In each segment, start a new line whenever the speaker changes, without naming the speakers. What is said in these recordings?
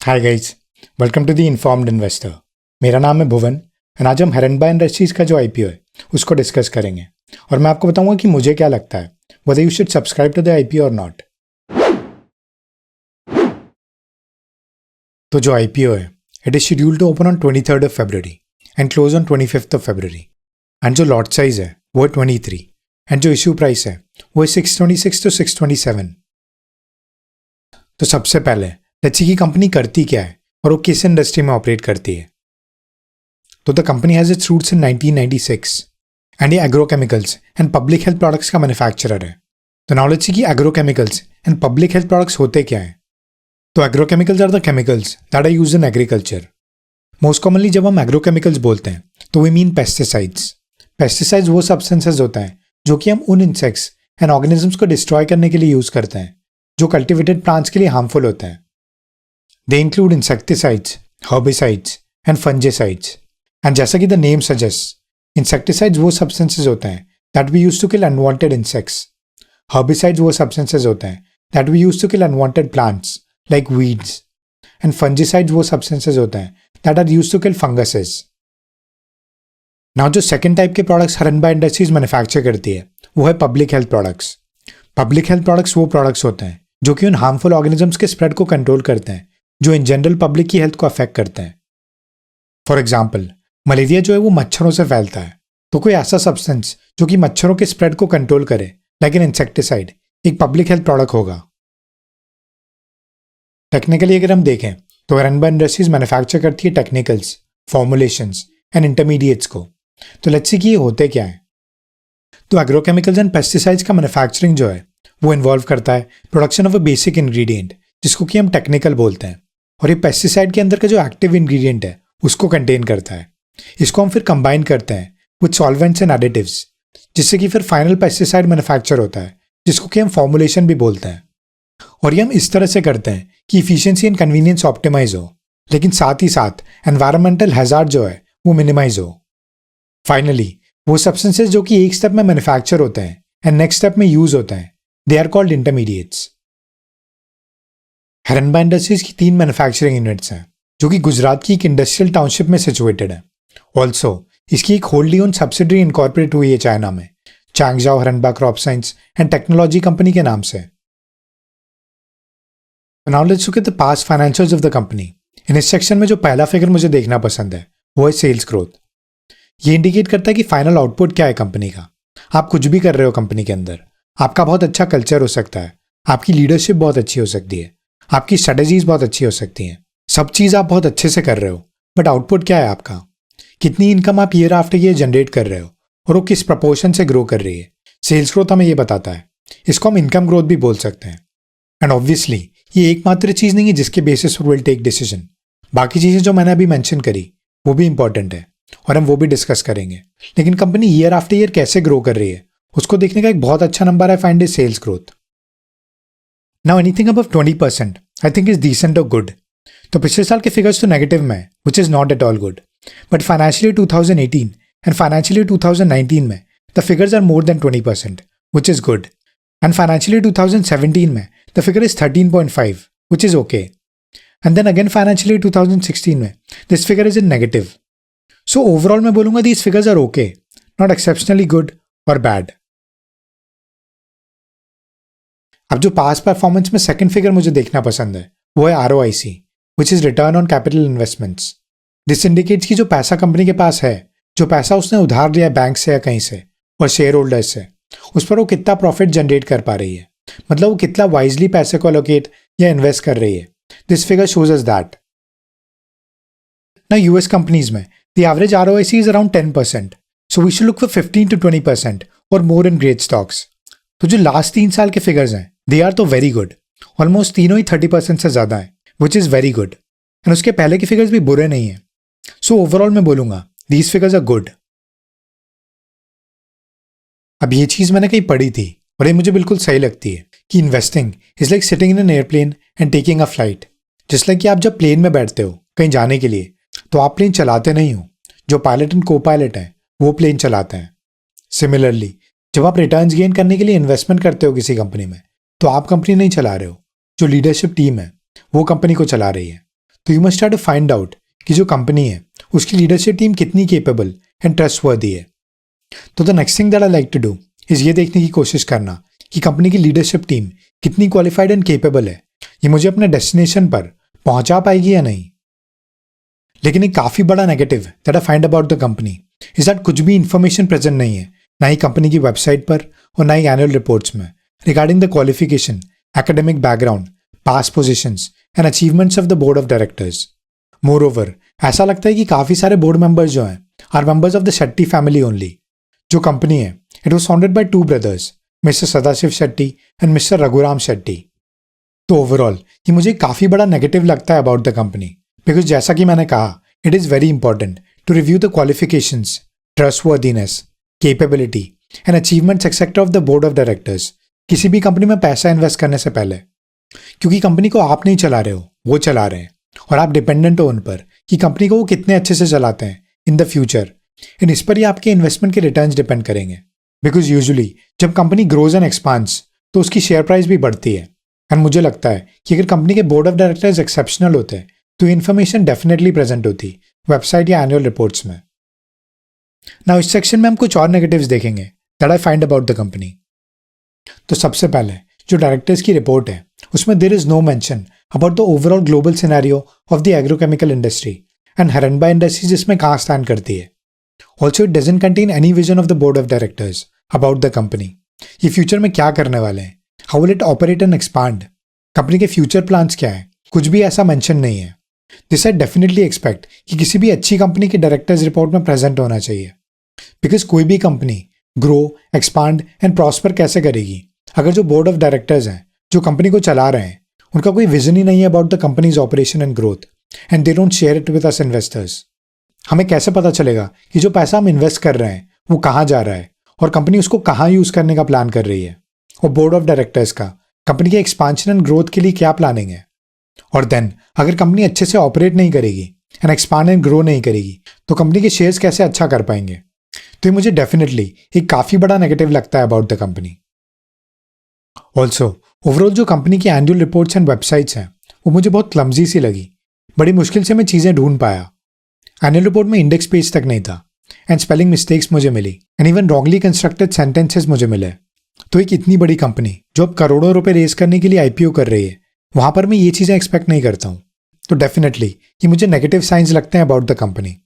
Hi guys, welcome to the informed investor. मेरा नाम है भुवन और आज हम हिरनबा इंडस्ट्रीज का जो आईपीओ है उसको डिस्कस करेंगे और मैं आपको बताऊंगा कि मुझे क्या लगता है, whether you should subscribe to the IPO or not। तो जो आईपीओ है it is scheduled to open on 23rd of February and close on 25th of February and जो लॉट साइज है वो है 23 एंड जो इश्यू प्राइस है वो है 626 to 627। तो सबसे पहले लेट्स सी की कंपनी करती क्या है और वो किस इंडस्ट्री में ऑपरेट करती है। तो the company has its roots in 1996 and ये agrochemicals and public health products का मैन्युफैक्चरर है। तो नाउ लेट्स सी कि agrochemicals and public health products होते क्या हैं। तो agrochemicals are the chemicals that are used in agriculture. Most commonly जब हम एग्रोकेमिकल्स बोलते हैं तो वी मीन पेस्टिसाइड्स। पेस्टिसाइड्स वो सब्सटेंसेज होता है जो कि हम उन इंसेक्ट्स एंड ऑर्गेनिजम्स को डिस्ट्रॉय करने के लिए यूज करते हैं जो कल्टिवेटेड प्लांट्स के लिए हार्मफुल होते हैं। They include insecticides, herbicides and fungicides. And जैसा कि द नेम सजेस्ट, इंसेक्टिसाइड्स वो सब्सटेंसेज होते हैं that we use to kill unwanted insects. Herbicides वो सब्सटेंसेज होते हैं that we use to kill unwanted plants like weeds. And fungicides वो substances होते हैं that are use to kill funguses. Now जो सेकंड टाइप के प्रोडक्ट्स हिरनबा इंडस्ट्रीज मैन्युफैक्चर करती है वो है public health products. Public health products वो प्रोडक्ट्स होते हैं जो कि उन हार्मफुल ऑर्गेनिजम्स के स्प्रेड को कंट्रोल करते हैं जो इन जनरल पब्लिक की हेल्थ को अफेक्ट करते हैं। फॉर एग्जाम्पल, मलेरिया जो है वो मच्छरों से फैलता है, तो कोई ऐसा सब्सटेंस जो कि मच्छरों के स्प्रेड को कंट्रोल करे लाइक एन इंसेक्टिसाइड एक पब्लिक हेल्थ प्रोडक्ट होगा। टेक्निकली अगर हम देखें तो हिरनबा इंडस्ट्रीज मैन्युफैक्चर करती है टेक्निकल्स, फॉर्मुलेशंस एंड इंटरमीडिएट्स को। तो लेट्स सी कि ये होते क्या है। तो एग्रोकेमिकल्स एंड पेस्टिसाइड्स का मैन्युफैक्चरिंग जो है वो इन्वॉल्व करता है production of a basic ingredient जिसको कि हम टेक्निकल बोलते हैं, और ये पेस्टिसाइड के अंदर का जो एक्टिव इंग्रेडिएंट है उसको कंटेन करता है। इसको हम फिर कंबाइन करते हैं विद सॉल्वेंट्स एंड एडिटिव्स जिससे कि फिर फाइनल पेस्टिसाइड मैन्युफैक्चर होता है जिसको कि हम फॉर्मुलेशन भी बोलते हैं। और ये हम इस तरह से करते हैं कि इफिशिएंसी एंड कन्वीनियंस ऑप्टिमाइज हो, लेकिन साथ ही साथ एनवायरमेंटल हैजार्ड जो है वो मिनिमाइज हो। फाइनली वो सब्सटेंसेज जो कि एक स्टेप में मैन्युफैक्चर होते हैं एंड नेक्स्ट स्टेप में यूज होते हैं, they are called intermediates. Hiranba industries की 3 मैन्युफैक्चरिंग यूनिट्स हैं जो कि गुजरात की एक इंडस्ट्रियल टाउनशिप में सिचुएटेड है। ऑल्सो इसकी एक होल्डली ओन सब्सिडरी इनकॉर्पोरेट हुई है चाइना में, Changzhou Hiranba crop science and technology company के नाम से। Now let's look at the past financials of the company. In इस सेक्शन में जो पहला फिगर मुझे देखना पसंद है वो है सेल्स ग्रोथ। ये इंडिकेट करता है कि फाइनल आउटपुट क्या है कंपनी का। आप कुछ भी कर रहे हो कंपनी के अंदर, आपका बहुत अच्छा कल्चर हो सकता है, आपकी लीडरशिप बहुत अच्छी हो सकती है, आपकी स्ट्रेटेजीज बहुत अच्छी हो सकती हैं, सब चीज़ आप बहुत अच्छे से कर रहे हो, बट आउटपुट क्या है आपका? कितनी इनकम आप ईयर आफ्टर ईयर जनरेट कर रहे हो और वो किस प्रपोर्शन से ग्रो कर रही है। सेल्स ग्रोथ हमें ये बताता है। इसको हम इनकम ग्रोथ भी बोल सकते हैं। एंड ऑब्वियसली ये एकमात्र चीज़ नहीं है जिसके बेसिस पर विल टेक डिसीजन। बाकी चीज़ें जो मैंने अभी मेंशन करी वो भी इंपॉर्टेंट है और हम वो भी डिस्कस करेंगे, लेकिन कंपनी ईयर आफ्टर ईयर कैसे ग्रो कर रही है उसको देखने का एक बहुत अच्छा नंबर है find is sales growth. Now anything above 20% I think is decent और गुड। तो पिछले साल के फिगर्स तो नेगेटिव में है which is not at all good, but financial year 2018 and financial year 2019 में the figures are more than 20% which is good, and financial year 2017 में the figure is 13.5 which is okay, and then again financial year 2016 में this figure is in negative. So overall मैं बोलूंगा these figures are okay, not exceptionally good और bad. अब जो past performance में second figure मुझे देखना पसंद है वो है ROIC which is return on capital investments. This indicates कि जो पैसा कंपनी के पास है, जो पैसा उसने उधार लिया बैंक से या कहीं से और शेयर होल्डर्स से, उस पर वो कितना प्रॉफिट जनरेट कर पा रही है, मतलब वो कितना वाइजली पैसे को एलोकेट या इन्वेस्ट कर रही है। This figure shows us that. ना US कंपनीज में the average ROIC is around 10%, so we should look for 15 to 20% और मोर इन ग्रेट स्टॉक्स। तो जो लास्ट 3 साल के फिगर्स हैं दे आर तो वेरी गुड, ऑलमोस्ट तीनों ही 30% से ज़्यादा है which is very good, and उसके पहले के फिगर्स भी बुरे नहीं हैं। सो ओवरऑल मैं बोलूँगा दीज फिगर्स आर गुड। अब ये चीज़ मैंने कहीं पढ़ी थी और ये मुझे बिल्कुल सही लगती है कि investing is like sitting in an airplane and taking a flight. Just like कि आप जब प्लेन में बैठते हो कहीं जाने के लिए तो आप प्लेन चलाते नहीं हो, जो पायलट एंड को पायलट हैं वो प्लेन चलाते हैं। सिमिलरली जब आप रिटर्न्स गेन करने के लिए इन्वेस्टमेंट करते हो किसी कंपनी में तो आप कंपनी नहीं चला रहे हो, जो लीडरशिप टीम है वो कंपनी को चला रही है। तो you must try to find out कि जो कंपनी है उसकी लीडरशिप टीम कितनी केपेबल एंड ट्रस्टवर्दी है। तो the next thing that I like to do is ये देखने की कोशिश करना कि कंपनी की लीडरशिप टीम कितनी क्वालिफाइड एंड केपेबल है, ये मुझे अपने डेस्टिनेशन पर पहुंचा पाएगी या नहीं। लेकिन एक काफी बड़ा negative that I find about the company is that कुछ भी इंफॉर्मेशन प्रेजेंट नहीं है, ना ही कंपनी की वेबसाइट पर और ना ही एनुअल रिपोर्ट्स में, regarding the qualification, academic background, past positions and achievements of the board of directors. Moreover, ऐसा लगता है कि काफी सारे बोर्ड मेंबर्स जो हैं are members of the Shetty family only. जो कंपनी है, it was founded by two brothers, Mr. Sadashiv Shetty and Mr. Raghuram Shetty. तो ओवरऑल ये मुझे काफी बड़ा नेगेटिव लगता है अबाउट द कंपनी, बिकॉज जैसा कि मैंने कहा, it is very important to review the qualifications, trustworthiness, capability and achievements etcetera of the board of directors किसी भी कंपनी में पैसा इन्वेस्ट करने से पहले, क्योंकि कंपनी को आप नहीं चला रहे हो, वो चला रहे हैं और आप डिपेंडेंट हो उन पर कि कंपनी को वो कितने अच्छे से चलाते हैं इन द फ्यूचर। एंड इस पर ही आपके इन्वेस्टमेंट के रिटर्न्स डिपेंड करेंगे, बिकॉज यूजुअली जब कंपनी ग्रोज एंड एक्सपांड्स तो उसकी शेयर प्राइस भी बढ़ती है। एंड मुझे लगता है कि अगर कंपनी के बोर्ड ऑफ डायरेक्टर्स एक्सेप्शनल होते हैं तो इन्फॉर्मेशन डेफिनेटली प्रेजेंट होती वेबसाइट या एनुअल रिपोर्ट्स में। नाउ इस सेक्शन में हम कुछ और नेगेटिव्स देखेंगे that I find about the company. तो सबसे पहले जो डायरेक्टर्स की रिपोर्ट है उसमें there is no mention about the overall global scenario of the agrochemical industry and Hiranba industries इसमें कहाँ स्टैंड करती है। Also it doesn't contain any vision of the board of directors about the company. ये future में क्या करने वाले हैं, how will it operate and expand, company के फ्यूचर प्लान्स क्या है, कुछ भी ऐसा मेंशन नहीं है। दिस आई डेफिनेटली एक्सपेक्ट कि किसी भी अच्छी कंपनी के डायरेक्टर्स रिपोर्ट में प्रेजेंट होना चाहिए, बिकॉज कोई भी company grow, expand and prosper कैसे करेगी अगर जो बोर्ड ऑफ डायरेक्टर्स हैं जो कंपनी को चला रहे हैं उनका कोई विजन ही नहीं है about the companies operation and growth and they don't share it with us investors. हमें कैसे पता चलेगा कि जो पैसा हम इन्वेस्ट कर रहे हैं वो कहाँ जा रहा है और कंपनी उसको कहाँ यूज करने का प्लान कर रही है, और बोर्ड ऑफ डायरेक्टर्स का कंपनी के एक्सपांशन एंड ग्रोथ के लिए क्या प्लानिंग है। और देन अगर कंपनी अच्छे से ऑपरेट नहीं करेगी एंड एक्सपांड एंड ग्रो नहीं करेगी तो कंपनी के शेयर्स कैसे अच्छा कर पाएंगे। तो ये मुझे डेफिनेटली एक काफी बड़ा नेगेटिव लगता है about the company. Also overall जो कंपनी की एनुअल रिपोर्ट्स एंड वेबसाइट्स हैं वो मुझे बहुत क्लमजी सी लगी, बड़ी मुश्किल से मैं चीज़ें ढूंढ पाया। एनुअल रिपोर्ट में इंडेक्स पेज तक नहीं था एंड स्पेलिंग मिस्टेक्स मुझे मिली and even wrongly constructed sentences मुझे मिले। तो एक इतनी बड़ी कंपनी जो अब करोड़ों रुपए रेस करने के लिए आईपीओ कर रही है, वहां पर मैं ये चीज़ें एक्सपेक्ट नहीं करता हूँ। तो डेफिनेटली ये मुझे नेगेटिव साइंस लगते हैं about the company.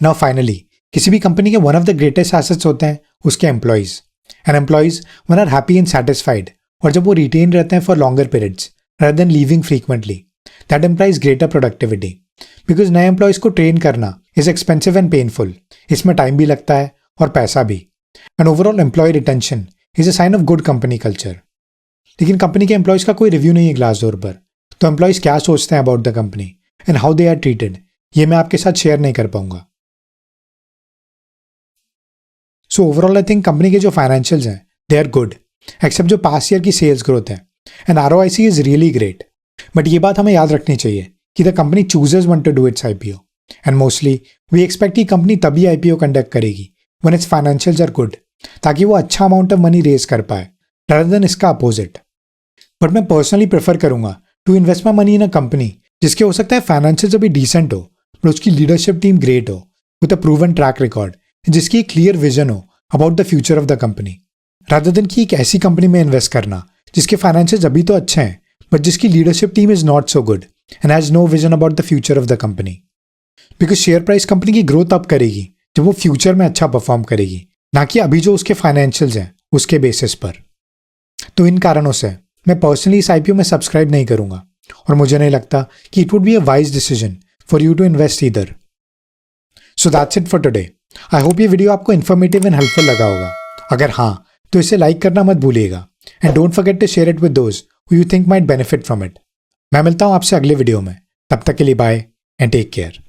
Now finally किसी भी कंपनी के one of the greatest assets होते हैं उसके employees. And employees when are happy and satisfied, और जब वो रिटेन रहते हैं for longer periods rather than leaving frequently, that implies greater productivity. Because नए एम्प्लॉयज को ट्रेन करना is expensive and painful. इसमें टाइम भी लगता है और पैसा भी। And overall employee retention is a sign of good company culture. लेकिन कंपनी के एम्प्लॉयज का कोई रिव्यू नहीं है ग्लासडोर पर, तो एम्प्लॉयज क्या सोचते हैं about the company and how they are treated, ये मैं आपके साथ शेयर नहीं कर पाऊंगा। So overall I think company के जो फाइनेंशियल्स हैं दे आर गुड, एक्सेप्ट जो पास्ट ईयर की सेल्स ग्रोथ है and ROIC is really great. But ये बात हमें याद रखनी चाहिए कि the company chooses want to do its IPO and mostly we expect कि कंपनी तभी IPO कंडक्ट करेगी when its financials are good, ताकि वो अच्छा अमाउंट ऑफ मनी रेज कर पाए rather than इसका अपोजिट। बट मैं पर्सनली प्रेफर करूंगा to invest my money in a company जिसके हो सकता है फाइनेंशियल्स अभी डिसेंट हो बट उसकी लीडरशिप टीम ग्रेट हो with a proven track record, जिसकी एक क्लियर विजन हो about the future of the company, rather than कि एक ऐसी कंपनी में इन्वेस्ट करना जिसके फाइनेंशियल्स अभी तो अच्छे हैं बट जिसकी leadership team is not so good and has no vision about the future of the company. Because share price company की ग्रोथ अप करेगी जब वो फ्यूचर में अच्छा परफॉर्म करेगी, ना कि अभी जो उसके फाइनेंशियल्स हैं उसके बेसिस पर। तो इन कारणों से मैं पर्सनली इस IPO में सब्सक्राइब नहीं करूंगा और मुझे नहीं लगता कि it would be a wise decision for you to invest either. So that's it for today. I hope ये वीडियो आपको इन्फॉर्मेटिव एंड हेल्पफुल लगा होगा। अगर हाँ तो इसे लाइक करना मत भूलिएगा and don't forget to share it with those who you think might benefit from it. मैं मिलता हूँ आपसे अगले वीडियो में, तब तक के लिए बाय एंड टेक केयर।